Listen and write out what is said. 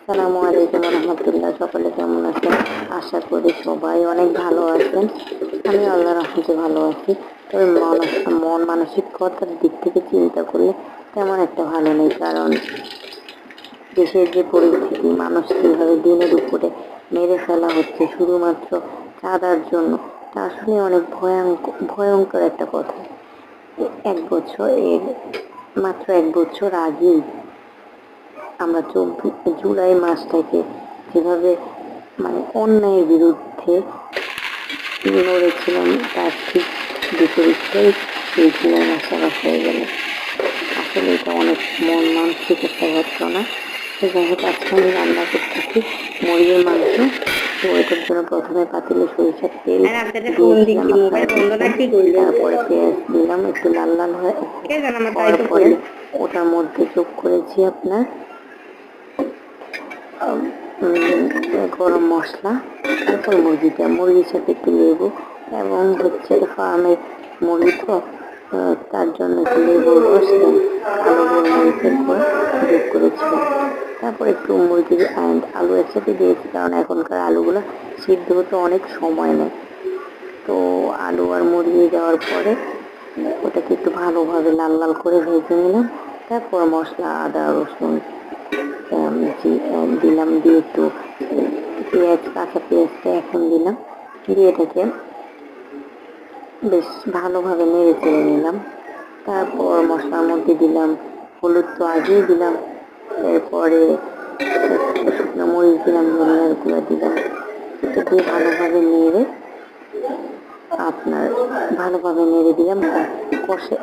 আসসালামু আলাইকুম রহমতুল্লাহ। সকলে কেমন আছেন? আশা করি সবাই অনেক ভালো আছেন। আমি আল্লাহর রহমতে ভালো আছি। তবে মন মানসিকতার দিক থেকে চিন্তা করলে তেমন একটা ভালো নেই। কারণ দেশের যে পরিস্থিতি, মানুষ কীভাবে দিনের উপরে মেরে ফেলা হচ্ছে শুধুমাত্র চাঁদার জন্য, তা আসলে অনেক ভয়ঙ্কর একটা কথা। মাত্র 1 বছর আগেই আমরা জুলাই মাসটাকে যেভাবে অন্যায়ের বিরুদ্ধে লড়েছিলাম, তার ঠিক বিপরীতটাই এই জুলাই মাসে আবার হয়ে গেল। আসলে এটা অনেক মন মানসিক একটা ঘটনা। যাই হোক, আজকে আমি রান্না করতেছি মুরগির মাংস। তো এটার জন্য প্রথমে পাতিলে সরিষার তেল তারপরে পেঁয়াজ দিলাম, একটু লাল লাল হওয়ার পরে ওটার মধ্যে যোগ করেছি আপনার গরম মশলা, তারপর মুরগির সাথে একটু লেবু এবং ফার্মের মুরগি, তো তার জন্য একটু লেবুর রস দেন, আলু গোলমরিচের করে যোগ করেছিলাম। তারপর একটু মুরগি অ্যান্ড আলু একসাথে দিয়েছি, কারণ এখনকার আলুগুলো সিদ্ধ হতে অনেক সময় নেয়। তো আলু আর মুরগি দেওয়ার পরে ওটাকে একটু ভালোভাবে লাল লাল করে ভেজে নিলাম। তারপর মশলা, আদা রসুন দিলাম, দিয়ে একটু কাঁচা পেঁয়াজটা এখন দিলাম, দিয়ে এটাকে বেশ ভালোভাবে নেড়ে চেড়ে নিলাম। তারপর মশলার মধ্যে দিলাম হলুদ, তো আগেই দিলাম। এরপরে শুকনো মরিচ দিলাম, ধনিয়ার গুঁড়া দিলাম। এটা দিয়ে ভালোভাবে নেড়ে দিলাম। কষে